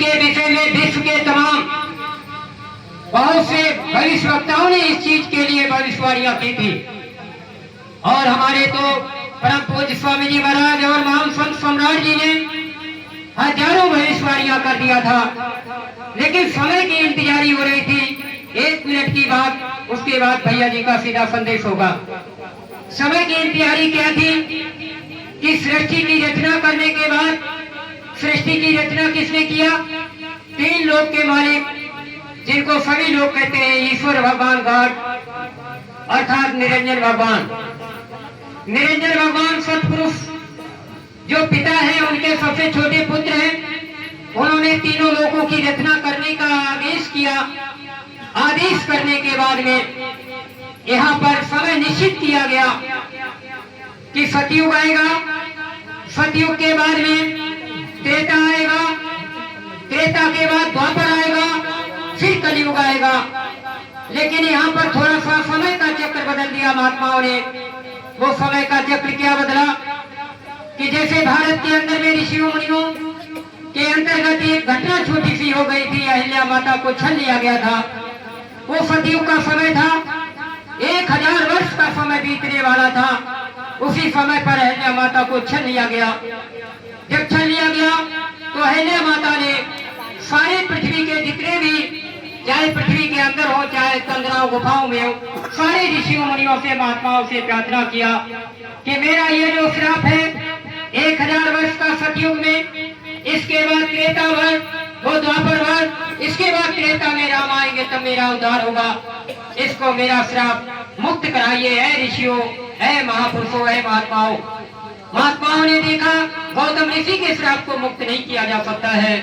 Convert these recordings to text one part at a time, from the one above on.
के विषय में विश्व के तमाम बहुत से भविष्यवक्ताओं ने इस चीज के लिए भविष्यवाणियां की थी। और हमारे तो परम पूज्य स्वामी जी महाराज और महान संत सम्राट जी ने हजारों भविष्यवाणियां कर दिया था, लेकिन समय की इंतजारी हो रही थी। 1 मिनट की बात, उसके बाद भैया जी का सीधा संदेश होगा। समय की इंतजारी क्या थी कि सृष्टि की रचना करने के बाद, सृष्टि की रचना किसने किया? 3 लोक के मालिक, जिनको सभी लोग कहते हैं ईश्वर भगवान, गॉड, अर्थात निरंजन भगवान। निरंजन भगवान सतपुरुष जो पिता है, उनके सबसे छोटे पुत्र हैं। उन्होंने तीनों लोकों की रचना करने का आदेश किया। आदेश करने के बाद में यहाँ पर समय निश्चित किया गया कि सतयुग आएगा, सतयुग के बाद में त्रेता आएगा, त्रेता के बाद द्वापर आएगा, फिर कलयुग आएगा। लेकिन यहाँ पर थोड़ा सा समय का चक्र बदल दिया महात्माओं ने। वो समय का चक्र क्या बदला कि जैसे भारत के अंदर में ऋषियों मुनियों के अंतर्गत एक घटना छोटी सी हो गई थी, अहिल्या माता को छल लिया गया था। वो सतयुग का समय था, 1000 वर्ष का समय बीतने वाला था। उसी समय पर अहिल्या माता को छल लिया गया। जब छल लिया गया तो अहिल्या माता ने सारे पृथ्वी के जितने भी, चाहे पृथ्वी के अंदर हो चाहे तंद्राओं गुफाओं में हो, सारे ऋषियों मुनियों से महात्माओं से प्रार्थना किया कि मेरा ये जो श्राप है 1000 वर्ष का सतयुग में, इसके बाद त्रेता वर्ष, वो द्वापर वर्ष, इसके बाद त्रेता में राम आएंगे तब मेरा उद्धार होगा। इसको मेरा श्राप मुक्त कराइए। है ऋषियों, है महापुरुषों, है महात्माओं। महात्माओं ने देखा गौतम ऋषि के श्राप को मुक्त नहीं किया जा सकता है।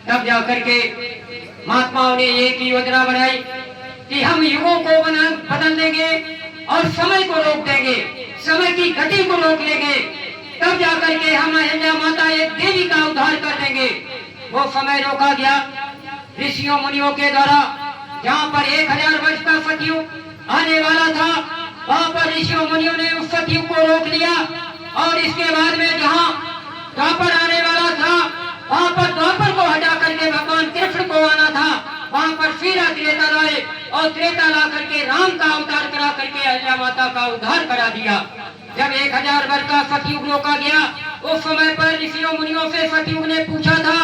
तब जाकर के महात्माओं ने एक योजना बनाई कि हम युगों को बदल देंगे और समय को रोक देंगे, समय की गति को रोक लेंगे। तब जाकर के हम अहिल्या माता एक देवी का उद्धार कर देंगे। वो समय रोका गया ऋषियों मुनियों के द्वारा। जहाँ पर 1000 वर्ष का सतयुग आने वाला था, वहाँ पर ऋषियों मुनियों ने उस सतयुग को रोक लिया। और इसके बाद में जहाँ द्वापर आने वाला था, वहाँ पर द्वापर को हटा करके भगवान कृष्ण को आना था। वहाँ पर फिर त्रेता लाए और त्रेता ला करके राम का अवतार करा करके अहिल्या माता का उद्धार करा दिया। जब 1000 वर्ष का सतयुग रोका गया, उस समय पर ऋषियों मुनियों से सतयुग ने पूछा था,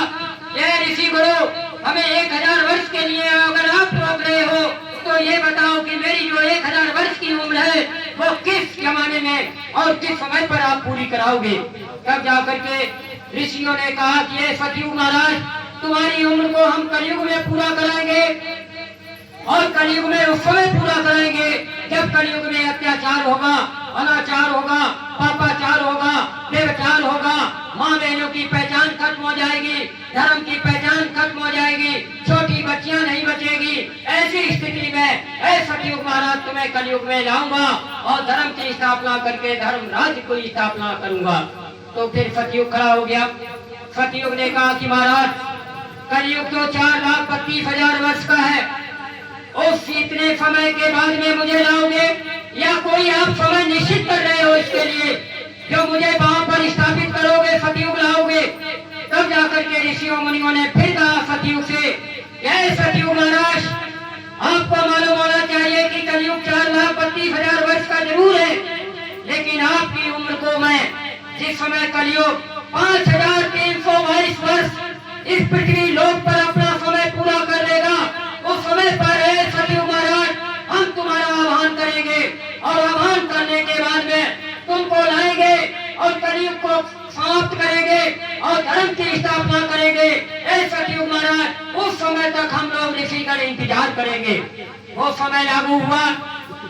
ये ऋषि गुरु, हमें 1000 वर्ष के लिए अगर आप रोक रहे हो तो ये बताओ कि मेरी जो 1000 वर्ष की उम्र है वो किस जमाने में और किस समय पर आप पूरी कराओगे। तब जाकर के ऋषियों ने कहा कि ये सतयुग महाराज, तुम्हारी उम्र को हम कलयुग में पूरा कराएंगे और कलयुग में उस समय पूरा कराएंगे जब कलयुग में अत्याचार होगा, अनाचार होगा, पापाचार होगा, व्यभिचार होगा, माँ बहनों की पहचान खत्म हो जाएगी, धर्म की पहचान खत्म हो जाएगी, छोटी बच्चियां नहीं बचेगी। ऐसी स्थिति में ऐ सतयुग महाराज तुम्हें कलयुग में लाऊंगा और धर्म की स्थापना करके धर्म राज्य को स्थापना करूंगा। तो फिर सतयुग खड़ा हो गया। सतयुग ने कहा कि महाराज, कलयुग तो 4,32,000 वर्ष का है, उस इतने समय के बाद में मुझे लाओगे या कोई आप समय निश्चित कर रहे हो इसके लिए जो मुझे वहां पर स्थापित करोगे, सतयुग लाओगे? तब जाकर के ऋषियों मुनियों ने फिर कहा सतयुग से, यह सतयुग महाराज, आपको मालूम होना चाहिए कि कलयुग 4,32,000 वर्ष का जरूर है, लेकिन आपकी उम्र को मैं जिस समय कलयुग 5,322 वर्ष इस पृथ्वी लोक पर अपना समय पूरा कर लेगा, उस समय पर है सतयुग महाराज, हम तुम्हारा आह्वान करेंगे और आह्वान करने के बाद में तुमको लाएंगे और कलयुग को समाप्त करेंगे और धर्म की स्थापना करेंगे। ऐ सतयुग महाराज, उस समय तक हम लोग ऋषिगण इंतजार करेंगे। वो समय लागू हुआ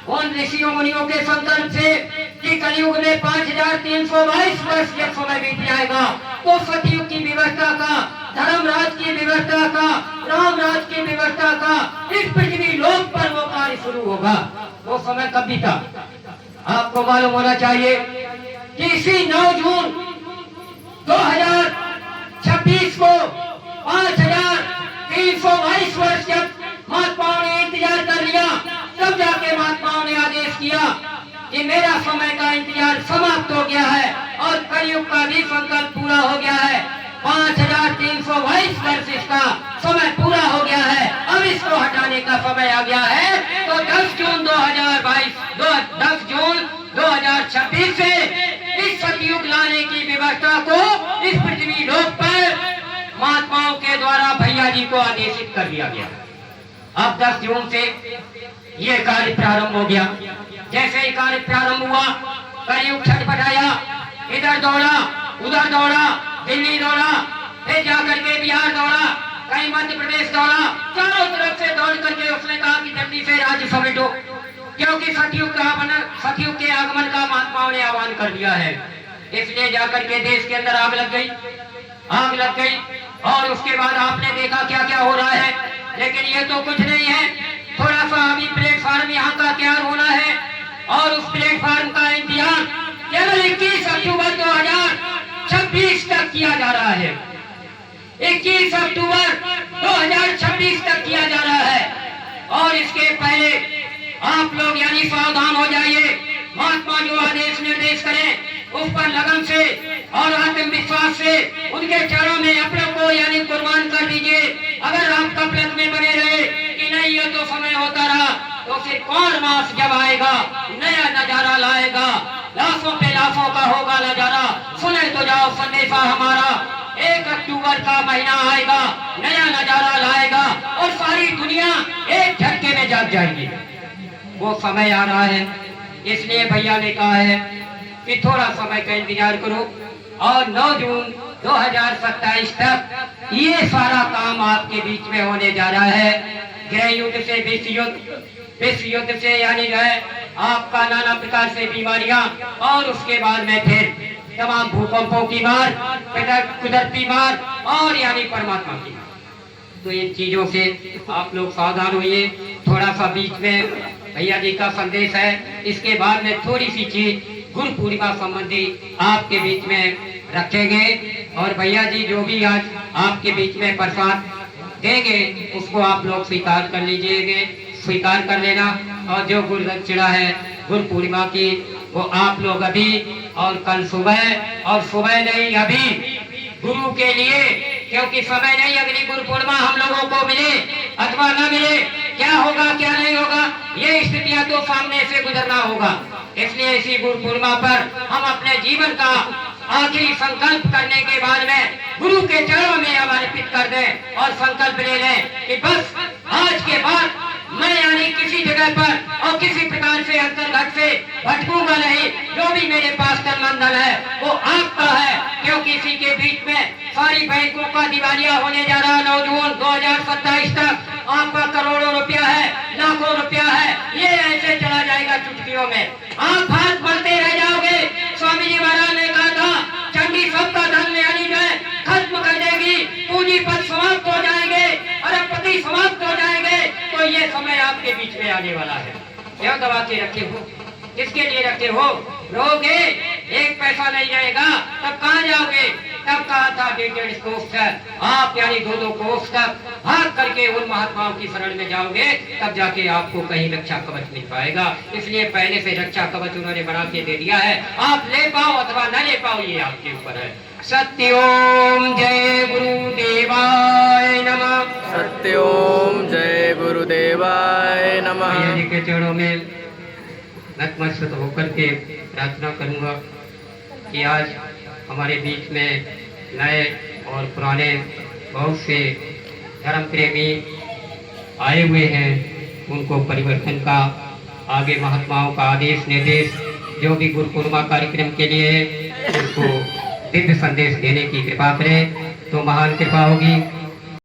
उन ऋषियों मुनियों के संकल्प से कि कलयुग में 5,322 वर्ष जब समय बीत जाएगा तो सतयुग की व्यवस्था का, धर्मराज की व्यवस्था का, राम राज की व्यवस्था का इस पृथ्वी लोक पर वो कार्य शुरू होगा। वो समय कब बीता आपको मालूम होना चाहिए कि इसी 9 जून 2026 को 5,322 वर्ष जब महात्माओं ने इंतजार कर लिया, तब जाके महात्माओं ने आदेश किया कि मेरा समय का इंतजार समाप्त हो गया है और कलयुग का भी संकल्प पूरा हो गया है। 5,322 वर्ष इसका जी को आदेशित कर दिया गया। अब 10 जून से ये कार्य प्रारंभ हो गया। जैसे ही कार्य प्रारंभ हुआ, कलयुग छटपटाया, इधर दौड़ा, उधर दौड़ा, दिल्ली दौड़ा, फिर जाकर के बिहार दौड़ा, कहीं मध्य प्रदेश दौड़ा, चारों तरफ से दौड़ करके उसने कहा कि जल्दी से राज्य समेटो, क्योंकि सतयुग के आगमन का महात्माओं ने आह्वान कर दिया है। इसलिए जाकर के देश के अंदर आग लग गई, आग लग गई। और उसके बाद आपने देखा क्या क्या हो रहा है। लेकिन ये तो कुछ नहीं है, थोड़ा सा अभी प्लेटफार्म यहाँ का तैयार होना है और उस प्लेटफार्म का इंतजार केवल 21 अक्टूबर 2026 तक किया जा रहा है। 21 अक्टूबर 2026 तक किया जा रहा है। और इसके पहले आप लोग यानी सावधान हो जाइए। महात्मा जो आदेश निर्देश करें उस पर लगन से और आत्मविश्वास से उनके चरणों में अपने को यानी कुर्बान कर दीजिए। अगर आप कपलत में बने रहे कि नहीं ये तो समय होता रहा, तो फिर कौन मास जब आएगा नया नजारा लाएगा, लाशों पे लाशों का होगा नजारा। सुने तो जाओ संदेशा हमारा, 1 अक्टूबर का महीना आएगा, नया नजारा लाएगा और सारी दुनिया एक झटके में जाग जाएगी। वो समय आ रहा है। इसलिए भैया ने कहा है कि थोड़ा समय का इंतजार करो और 9 जून 2027 तक ये सारा काम आपके बीच में होने जा रहा है। गृह युद्ध से विश्व युद्ध से यानी जो है आपका नाना प्रकार से बीमारियां और उसके बाद में फिर तमाम भूकंपों की मार, कुदरती मार और यानी परमात्मा की मार। तो इन चीजों से आप लोग सावधान होइए। थोड़ा सा बीच में भैया जी का संदेश है, इसके बाद में थोड़ी सी चीज गुरु पूर्णिमा संबंधी आपके बीच में रखेंगे। और भैया जी जो भी आज आपके बीच में प्रसाद देंगे उसको आप लोग स्वीकार कर लीजिएगा, स्वीकार कर लेना। और जो गुरु दक्षिणा है गुरु पूर्णिमा की वो आप लोग अभी और कल सुबह और सुबह नहीं अभी गुरु के लिए, क्योंकि समय नहीं अगली गुरु पूर्णिमा हम लोगों को मिले अथवा न मिले, क्या होगा क्या नहीं होगा ये स्थितियां तो सामने से गुजरना होगा। इसलिए इसी गुरु पूर्णिमा पर हम अपने जीवन का आखिरी संकल्प करने के बाद में गुरु के चरणों में हम अर्पित कर दें और संकल्प ले लें कि बस आज के बाद मैं यानी किसी जगह पर और किसी प्रकार से अंतर्गत से भटकूंगा नहीं। जो भी मेरे पास तन है वो आपका है, क्योंकि इसी के बीच में सारी बैंकों का दिवालिया होने जा रहा है। 9 जून 2027 तक आपका करोड़ों रुपया है, लाखों रुपया है, ये ऐसे चला जाएगा चुटकियों में। आप हाथ बढ़ते रह जाओगे। स्वामी जी महाराज ने कहा था चंडी सबका धन यानी जो है खत्म कर देगी, पूंजीपत समाप्त हो जाएंगे, अरबपति समाप्त हो जाएंगे। तो ये समय आपके बीच में आने वाला है। क्यों दबा के रखे हो, किसके लिए रखे हो? रोगे 1 पैसा नहीं जाएगा तब कहाँ जाओगे? तब कहा था 1.5 कोस तक आप यानी 2-2 कोस तक भाग करके उन महात्माओं की शरण में जाओगे, तब जाके आपको कहीं रक्षा कवच मिल पाएगा। इसलिए पहले से रक्षा कवच उन्होंने बना के दे दिया है, आप ले पाओ अथवा न ले पाओ ये आपके ऊपर है। सत्योम जय गुरुदेवाय नमः। सत्योम जय गुरुदेवाय नमः। भैया जी के चरणों में नतमस्तक होकर के प्रार्थना करूंगा कि आज हमारे बीच में नए और पुराने बहुत से धर्म प्रेमी आए हुए हैं, उनको परिवर्तन का आगे महात्माओं का आदेश निर्देश जो भी गुरु पूर्णिमा कार्यक्रम के लिए उनको दिव्य संदेश देने की कृपा करें तो महान कृपा होगी।